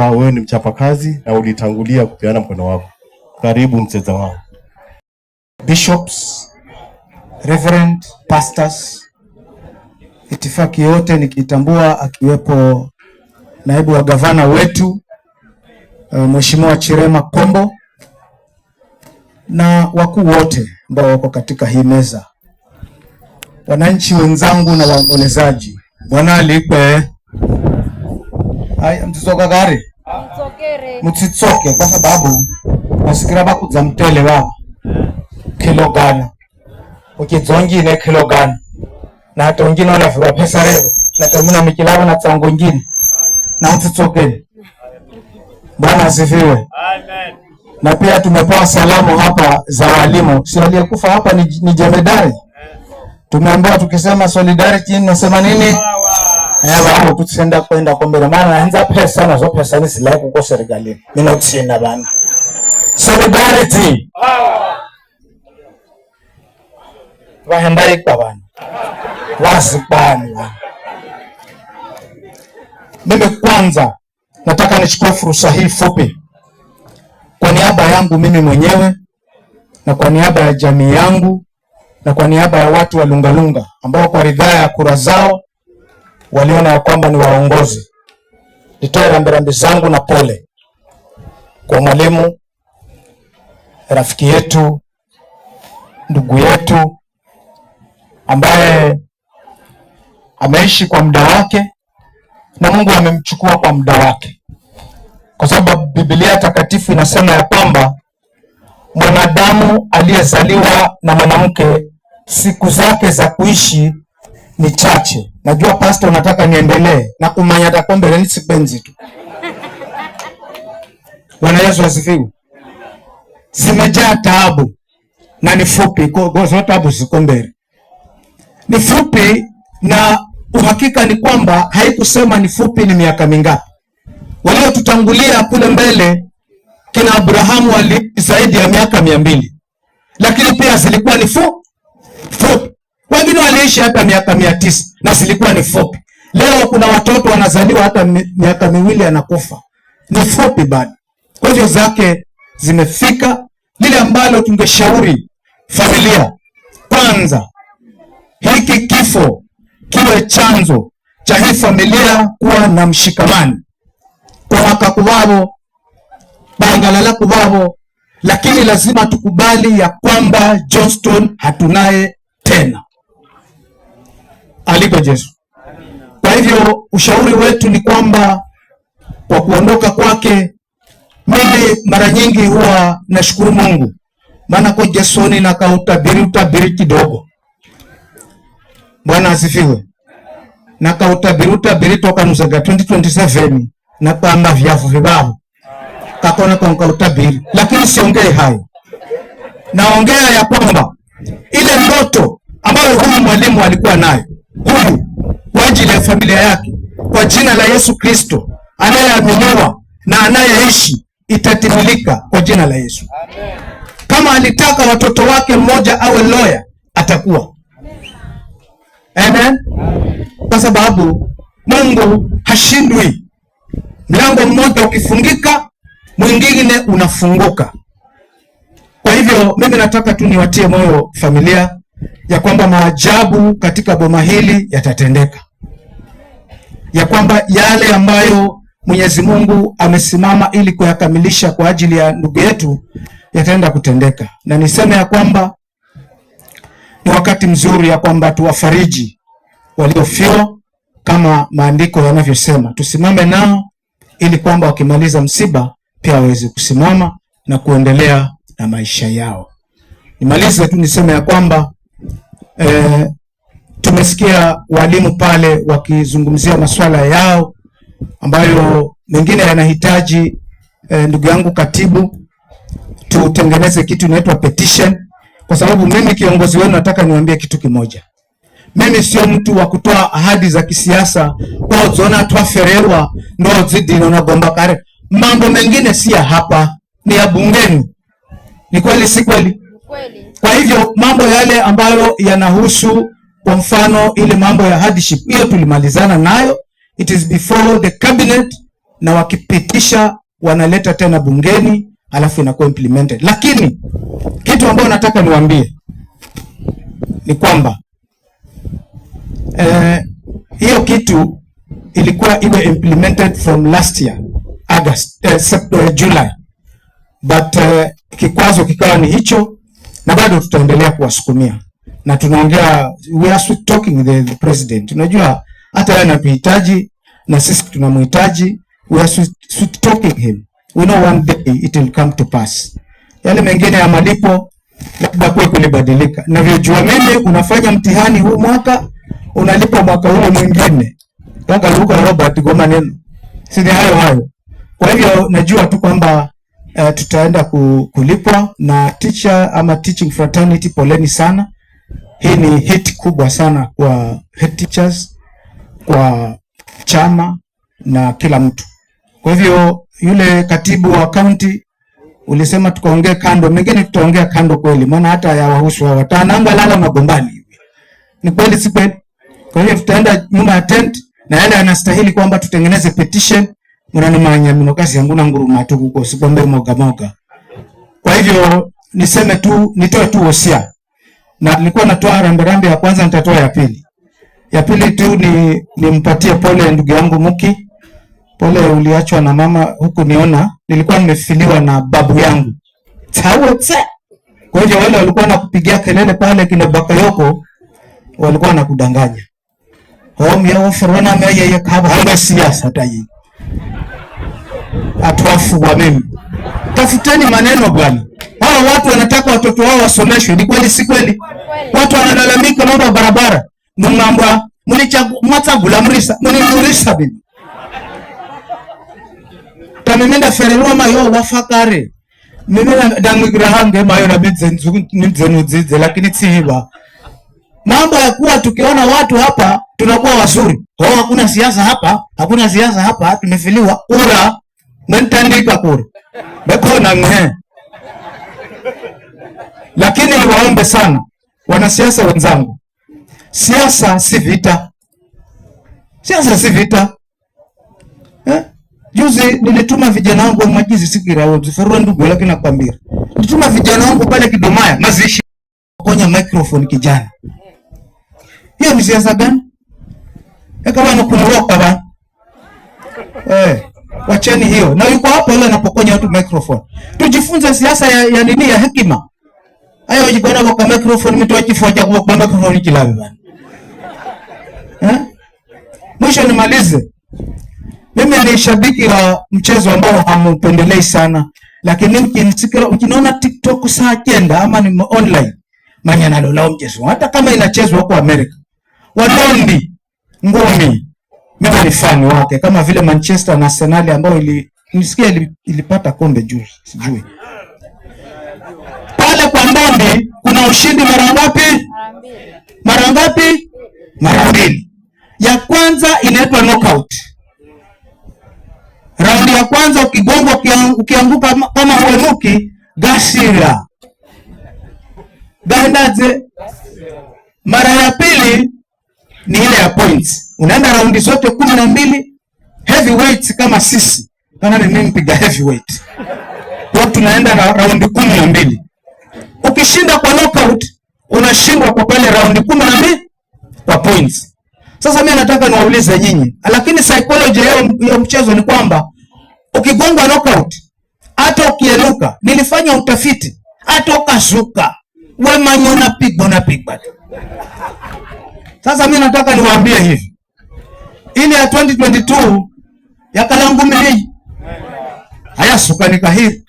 kwamba wewe ni mchapakazi na ulitangulia kupeana mkono wako. Karibu mcheza wao. Bishops, Reverend, Pastors, itifaki yote nikitambua akiwepo naibu wa gavana wetu Mheshimiwa Chirema Kombo na wakuu wote ambao wako katika hii meza, wananchi wenzangu na waombolezaji. Bwana alipe. Haya, mtitoka gari mtitsoke kwa sababu nasikira bakuza mtele wao kilogana ukizongine kilogana na hata wengine wanafiwa pesa leo na kamuna mikilao na tsango ngine na mtitsoke. Bwana asifiwe. Amen. Na pia tumepewa salamu hapa za walimu. Si aliyekufa hapa ni jemedari. Tumeambiwa tukisema solidarity nasema nini? Wao tutsenda kwenda kombera maana naanza pesa na zo pesa ni sila kuko serikali. Mimi notsinda bana. Solidarity. Wahendai kwa bana. Wasipani. Mimi kwanza nataka nichukue fursa hii fupi kwa niaba yangu mimi mwenyewe na kwa niaba ya jamii yangu na kwa niaba ya watu wa Lungalunga ambao kwa ridhaa ya kura zao waliona ya kwamba ni waongozi, nitoe rambirambi zangu na pole kwa mwalimu, rafiki yetu, ndugu yetu ambaye ameishi kwa muda wake na Mungu amemchukua kwa muda wake, kwa sababu Biblia takatifu inasema ya kwamba mwanadamu aliyezaliwa na mwanamke siku zake za kuishi ni chache. Najua pastor nataka niendelee na kumanya takombe ni sipenzi tu. Bwana Yesu asifiwe. Zimejaa taabu na ni fupi, kwa zote taabu zikombere. Ni fupi na uhakika ni kwamba haikusema ni fupi ni miaka mingapi. Walio tutangulia kule mbele kina Abrahamu wali zaidi ya miaka 200. Lakini pia zilikuwa ni fupi. Wengine waliishi hata miaka 900 na zilikuwa ni fupi. Leo kuna watoto wanazaliwa hata miaka 2 anakufa. Ni fupi bado. Kwa hivyo zake zimefika. Lile ambalo tungeshauri familia, kwanza hiki kifo kiwe chanzo cha hii familia kuwa na mshikamano. Kwa wakakubabo, bangalala kubabo, lakini lazima tukubali ya kwamba Johnston hatunaye tena. Aliko Yesu. Kwa hivyo ushauri wetu ni kwamba kwa kuondoka kwake, mimi mara nyingi huwa nashukuru Mungu. Maana kwa Jesoni na kautabiri kidogo. Bwana asifiwe. Na kautabiri toka Musaga 2027 na kwamba vyafu vibabu. Kakona kwa kautabiri. Lakini siongei hayo. Naongea ya kwamba ile ndoto ambayo huyu mwalimu alikuwa nayo, huyu kwa ajili ya familia yake, kwa jina la Yesu Kristo, anayeaminiwa na anayeishi, itatimilika kwa jina la Yesu. Amen. Kama alitaka watoto wake mmoja awe lawyer, atakuwa. Amen. Kwa sababu Mungu hashindwi. Mlango mmoja ukifungika, mwingine unafunguka. Kwa hivyo mimi nataka tu niwatie moyo familia ya kwamba maajabu katika boma hili yatatendeka. Ya kwamba yale ambayo Mwenyezi Mungu amesimama ili kuyakamilisha kwa ajili ya ndugu yetu yataenda kutendeka. Na niseme ya kwamba ni wakati mzuri ya kwamba tuwafariji waliofiwa kama maandiko yanavyosema. Tusimame nao ili kwamba wakimaliza msiba pia waweze kusimama na kuendelea na maisha yao. Nimalize tu niseme ya kwamba tumesikia walimu pale wakizungumzia masuala yao ambayo mengine yanahitaji ndugu yangu katibu tutengeneze kitu inaitwa petition, kwa sababu mimi kiongozi wenu nataka niwaambie kitu kimoja. Mimi sio mtu wa kutoa ahadi za kisiasa kwa zona twaferewa ndo zidi na gomba kare. Mambo mengine si ya hapa, ni ya bungeni. Ni kweli si kweli? Kweli. Kwa hivyo mambo yale ambayo yanahusu kwa mfano ile mambo ya hardship, hiyo tulimalizana nayo. It is before the cabinet na wakipitisha wanaleta tena bungeni, alafu inakuwa implemented. Lakini kitu ambacho nataka niwaambie ni kwamba hiyo kitu ilikuwa iwe implemented from last year August, July, but kikwazo kikawa ni hicho, na bado tutaendelea kuwasukumia na tunaongea, we are sweet talking the president. Unajua hata yeye anatuhitaji na sisi tunamhitaji, we are sweet talking him. We know one day it will come to pass. Yale mengine ya malipo labda kwa kulibadilika. Na vyojua mimi unafanya mtihani huu mwaka, unalipa mwaka huu mwingine. Kanga Luka Robert kwa maneno. Si ni hayo. Kwa hivyo najua tu kwamba tutaenda kulipwa na teacher ama teaching fraternity, poleni sana. Hii ni hit kubwa sana kwa head teachers, kwa chama na kila mtu. Kwa hivyo yule katibu wa county ulisema tukaongea kando, mengine tutaongea kando kweli, maana hata ya wahusu wa watananga lala magombani hivi. Ni kweli si kweli? Kwa hiyo tutaenda nyuma ya tent na yale anastahili kwamba tutengeneze petition, mwana manya mnokasi yangu na nguruma tu huko sikwambe moga. Kwa hivyo niseme tu, nitoe tu wosia. Na nilikuwa natoa rambe ya kwanza, nitatoa ya pili. Ya pili tu nimpatie pole ndugu yangu Muki. Pole uliachwa na mama huku niona. Nilikuwa nimefiliwa na babu yangu. Tawetse. Kwa hiyo wale walikuwa nakupigia kelele pale kina Bakayoko walikuwa nakudanganya. Home ya ofrona meye kaba hanga siasa hata hii. Atuafu wa mimi. Tafuteni maneno bwana. Hawa watu wanataka watoto wao wasomeshwe, ni kweli si kweli? Watu wanalalamika mambo ya barabara. Mngambwa mlichagula mrisa, mnimurisa bibi. Tamemenda ferelwa mayo wafakare. Mimi ndamwigrahange mayo na bidzenuzidze lakini tsiba. Mambo ya kuwa tukiona watu hapa tunakuwa wazuri. Hakuna siasa hapa, hakuna siasa hapa, tumefiliwa ura. Mentandika kura. Bekona nghe. Lakini niwaombe sana wanasiasa wenzangu, siasa si vita. Siasa si vita. Juzi nilituma vijana wangu wa majizi sikira wote ferwa ndugu, lakini nakwambia nilituma vijana wangu pale Kidomaya mazishi konya microphone kijana. Hiyo ni siasa gani? Kama mkuruoka ba. Wacheni hiyo. Na yuko hapo yule anapokonya watu microphone. Tujifunze siasa ya nini, ya hekima. Hayo wajibana kwa microphone, mtu achifuacha kwa microphone kilawe bana. Mwisho nimalize. Mimi ni shabiki wa mchezo ambao hamupendelei sana, lakini ukiniona TikTok saa kenda ama ni online, manyana lola mchezo. Hata kama inachezwa huko Amerika. Wadondi ngumi. Mimi ni fan wake, kama vile Manchester na Arsenal ambao nisikia ilipata kombe juzi, sijui. Pale kwa ndondi kuna ushindi mara ngapi? Mara ngapi? Mara mbili. Ya kwanza inaitwa knockout. Raundi ya kwanza ukigongwa ukianguka kama huemuki, gasira. Gaendaje? Mara ya pili ni ile ya points. Unaenda raundi zote 12, heavyweight kama sisi. Kana ni mimi mpiga heavyweight. Kwa tunaenda raundi 12. Ukishinda kwa knockout, unashindwa kwa pale raundi 12 kwa points. Sasa mimi nataka niwaulize nyinyi, lakini psychology ya mchezo ni kwamba ukigongwa knockout, hata ukienuka, nilifanya utafiti, hata ukashuka, wewe manyo unapigwa tu. Sasa mimi nataka niwaambie hivi. Ile ya 2022 ya Kalangu mimi. Haya sukani kahiri.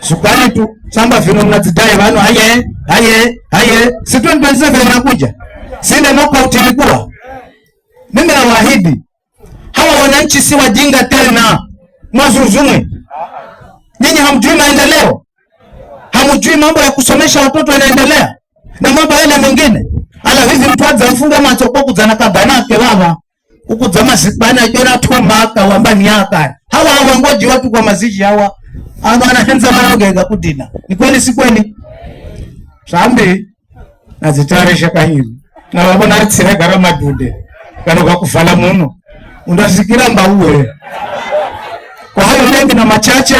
Sukani tu samba vino mnatidai bano haye. Si 2027 inakuja. Sinde knockout ilikuwa. Mimi nawaahidi hawa wananchi si wajinga tena. Mwazuzumwe. Nyinyi hamjui maendeleo. Hamjui mambo ya kusomesha watoto yanaendelea. Na mambo yale mengine. Ala hivi mtu aza mfunga macho kwa kuzana kabanake baba. Huku zama sibana jona tumaka wambani yaka. Hawa wangoji watu kwa mazishi hawa. Ama anahenza marogega kudina. Ni kweli si kweli? Sambi nazitarisha kahiri. Na wabona tsire garama dude. Kano kwa kufala muno. undasikira mbauwe. Kwa hayo mengi na machache,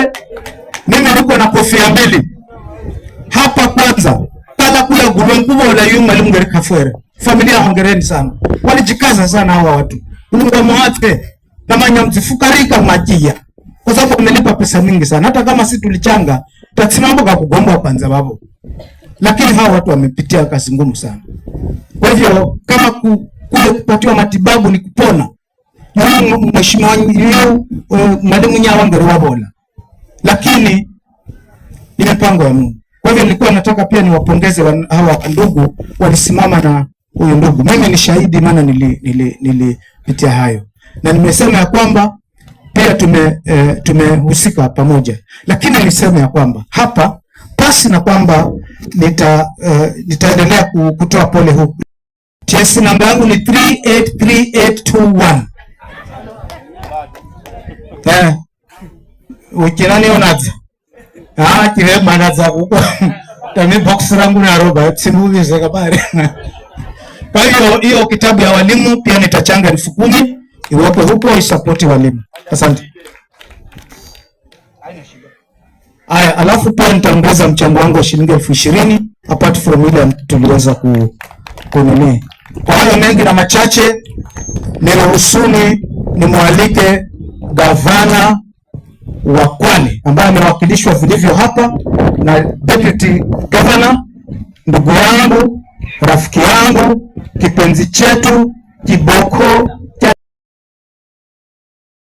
mimi niko na kofia mbili hapa. Kwanza pala kula gulungumo la yuma limgeri kafwere, familia hongereni sana, walijikaza sana hawa watu ulunga mwate na manyamzifukarika majia, kwa sababu wamelipa pesa mingi sana. Hata kama si tulichanga tasimambo kwa kugomba kwanza babo, lakini hawa watu wamepitia kazi ngumu sana. Kwa hivyo kama kule kupatiwa matibabu ni kupona, mheshimiwa Mwalimu Nyawa ngero bola, lakini ni mpango wa Mungu. Kwa hivyo nilikuwa nataka pia niwapongeze hawa ndugu walisimama na huyu ndugu. Mimi ni shahidi, maana nilipitia hayo, na nimesema ya kwamba pia tumehusika pamoja, lakini nilisema ya kwamba hapa pasi na kwamba nitaendelea kutoa pole huku. TS namba yangu ni 383821. Ukirani onaza kire manaza huko tani box rangu na roba simuvize kabari. Kwa hiyo kitabu ya walimu pia nitachanga 10,000 iwapo huko isapoti walimu. Asante. Aya, alafu pia nitaongeza mchango wangu wa shilingi 20,000 apart from ile tuliweza kununua. Kwa hayo mengi na machache, niruhusuni nimwalike gavana wa Kwale ambaye amewakilishwa vilivyo hapa na deputy governor, ndugu yangu, rafiki yangu, kipenzi chetu, kiboko